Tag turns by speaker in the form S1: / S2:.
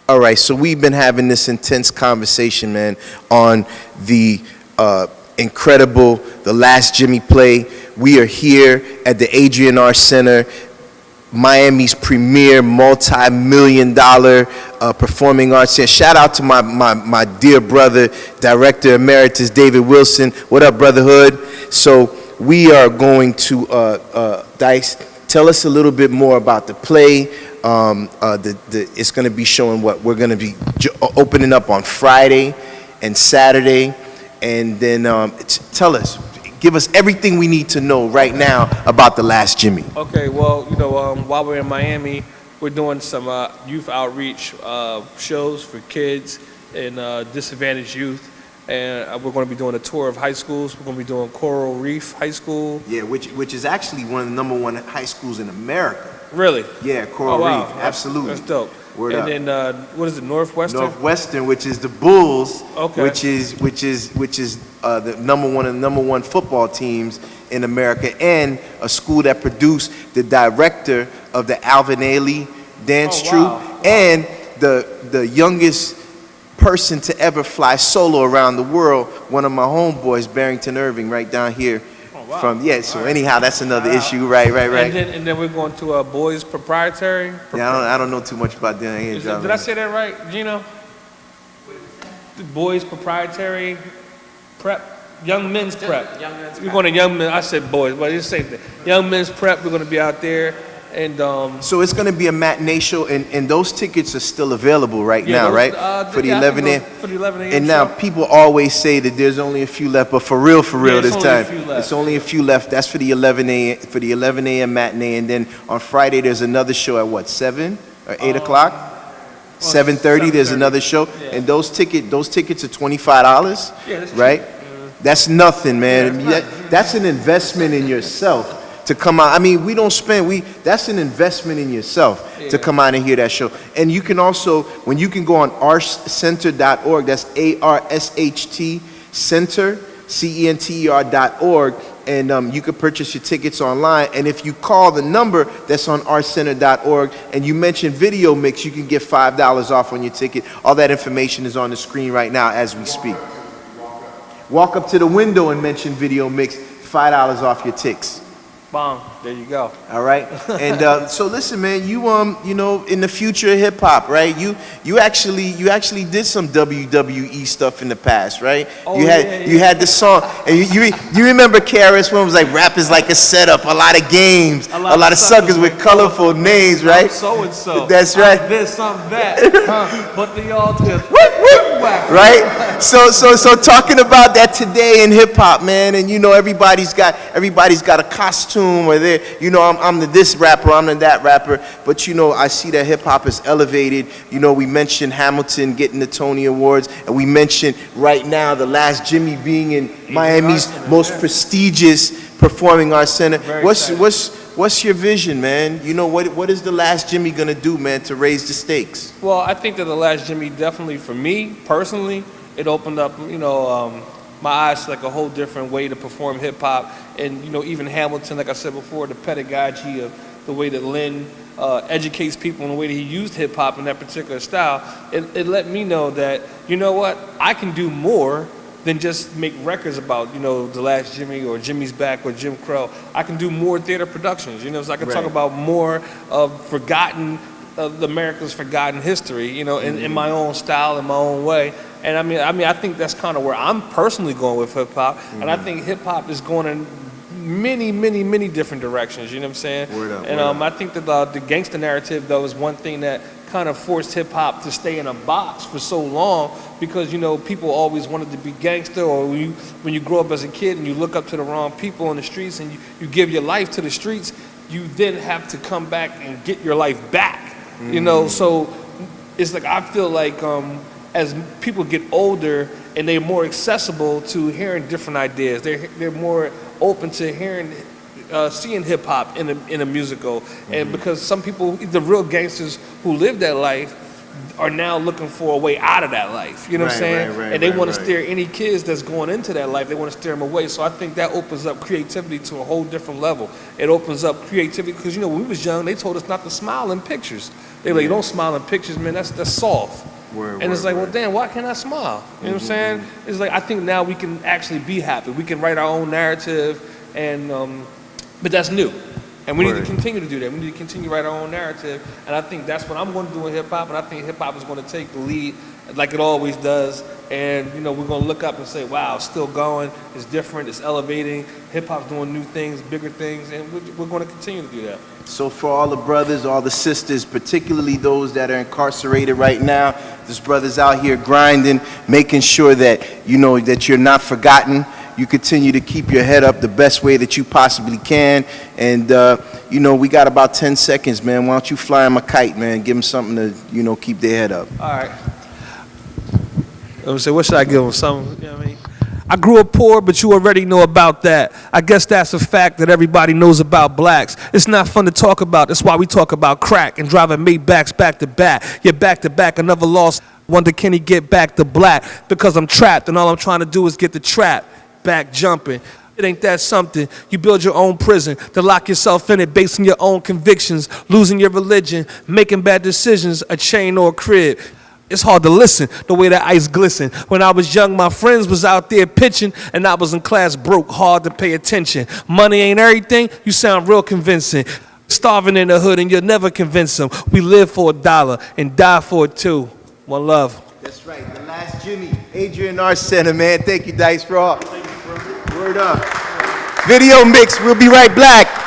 S1: All right, so we've been having this intense conversation, man, on the incredible The Last Jimmy play. We are here at the Adrian R. Center, Miami's premier multi-million-dollar performing arts center. Shout out to my dear brother, Director Emeritus David Wilson. What up, brotherhood? So we are going to, Dice, tell us a little bit more about the play. It's going to be showing what we're going to be opening up on Friday and Saturday, and then tell us, give us everything we need to know right now about The Last Jimmy.
S2: Okay, well, while we're in Miami, we're doing some youth outreach shows for kids and disadvantaged youth. And we're going to be doing a tour of high schools. We're going to be doing Coral Reef High School.
S1: Yeah, which is actually one of the #1 high schools in America.
S2: Really?
S1: Yeah, Coral Reef, absolutely.
S2: That's dope.
S1: Word
S2: and
S1: up.
S2: then what is it, Northwestern?
S1: Northwestern, which is the Bulls,
S2: okay.
S1: which is the #1 football teams in America, and a school that produced the director of the Alvin Ailey dance troupe, and the youngest person to ever fly solo around the world, one of my homeboys, Barrington Irving, right down here. So anyhow, that's another issue, right.
S2: And then we're going to Boys Proprietary.
S1: Yeah, I don't know too much about that.
S2: Did I say that right, Gino? The Boys Proprietary Prep, Young Men's Prep. We're going to Young Men. I said boys, but it's the same thing. Young Men's Prep. We're going to be out there. And
S1: so it's going to be a matinee show, and those tickets are still available now, right? For the 11 a.m.
S2: For the 11 a.m.
S1: And now people always say that there's only a few left, but for real this time, it's only a few left. That's for the 11 a.m. matinee, and then on Friday there's another show at 7 or 8 o'clock. 7:30 there's another show, and those tickets are $25.
S2: Yeah, that's
S1: right? That's nothing, man.
S2: Yeah,
S1: that's an investment in yourself. To come out, I mean, that's an investment in yourself to come out and hear that show. And you can also, when you can go on arshcenter.org, that's ARSHT Center, CENTER.org, and you can purchase your tickets online. And if you call the number that's on arshcenter.org and you mention Video Mix, you can get $5 off on your ticket. All that information is on the screen right now as we speak. Walk up to the window and mention Video Mix, $5 off your tickets.
S2: Bong. There you go.
S1: All right. And so listen, man, you in the future of hip hop, right? You actually did some WWE stuff in the past, right?
S2: Oh,
S1: you had the song, and you remember KRS One was like rap is like a setup, a lot of games, a lot of suckers with colorful names, right?
S2: So and so.
S1: That's right.
S2: This, that, but they all just
S1: right. So talking about that today in hip hop, man, and everybody's got a costume, or I'm the this rapper, I'm the that rapper, but I see that hip hop is elevated. We mentioned Hamilton getting the Tony Awards, and we mentioned right now The Last Jimmy being in Miami's most prestigious performing arts center. What's your vision, man? What is The Last Jimmy gonna do, man, to raise the stakes?
S2: Well, I think that The Last Jimmy definitely, for me personally, it opened up, my eyes to like a whole different way to perform hip hop, and even Hamilton, like I said before, the pedagogy of the way that Lynn educates people in the way that he used hip hop in that particular style. It let me know that I can do more than just make records about The Last Jimmy or Jimmy's Back or Jim Crow. I can do more theater productions, so I can talk about more of America's forgotten history, in my own style, in my own way. And I think that's kind of where I'm personally going with hip hop. And I think hip hop is going in many different directions. You know what I'm saying?
S1: Word up,
S2: I think that the gangster narrative, though, is one thing that kind of forced hip hop to stay in a box for so long, because people always wanted to be gangster, or when you grow up as a kid and you look up to the wrong people in the streets and you give your life to the streets, you then have to come back and get your life back. So it's like I feel like as people get older and they're more accessible to hearing different ideas, they're more open to hearing, seeing hip hop in a musical, and because some people, the real gangsters who live that life, are now looking for a way out of that life. You know what I'm saying? And they want to steer any kids that's going into that life, they want to steer them away. So I think that opens up creativity to a whole different level. It opens up creativity because, you know, when we was young, they told us not to smile in pictures. They were like, don't smile in pictures, man, that's soft. And it's like, well, damn, why can't I smile? You know what I'm saying? It's like, I think now we can actually be happy. We can write our own narrative, and but that's new. And we need to continue to do that. We need to continue to write our own narrative. And I think that's what I'm going to do in hip-hop. And I think hip-hop is going to take the lead like it always does. And, you know, we're going to look up and say, wow, it's still going. It's different. It's elevating. Hip-hop's doing new things, bigger things. And we're going to continue to do that.
S1: So for all the brothers, all the sisters, particularly those that are incarcerated right now, there's brothers out here grinding, making sure that, you know, that you're not forgotten. You continue to keep your head up the best way that you possibly can. And, you know, we got about 10 seconds, man. Why don't you fly him a kite, man? Give them something to, you know, keep their head up.
S2: All right. I'm going to say, what should I give them? Something, you know what I mean? I grew up poor, but you already know about that. I guess that's a fact that everybody knows about blacks. It's not fun to talk about. That's why we talk about crack and driving Maybachs back to back. Yeah, back to back, another loss. Wonder, can he get back to black? Because I'm trapped, and all I'm trying to do is get the trap back jumping. It ain't that something. You build your own prison to lock yourself in it based on your own convictions, losing your religion, making bad decisions, a chain or a crib. It's hard to listen the way that ice glisten. When I was young, my friends was out there pitching, and I was in class broke, hard to pay attention. Money ain't everything, you sound real convincing. Starving in the hood and you'll never convince them. We live for $1 and die for it too. One love.
S1: That's right, the last Jimmy, Adrian R. Center, man. Thank you, Dice Raw. Word up. Video mix, we'll be right back.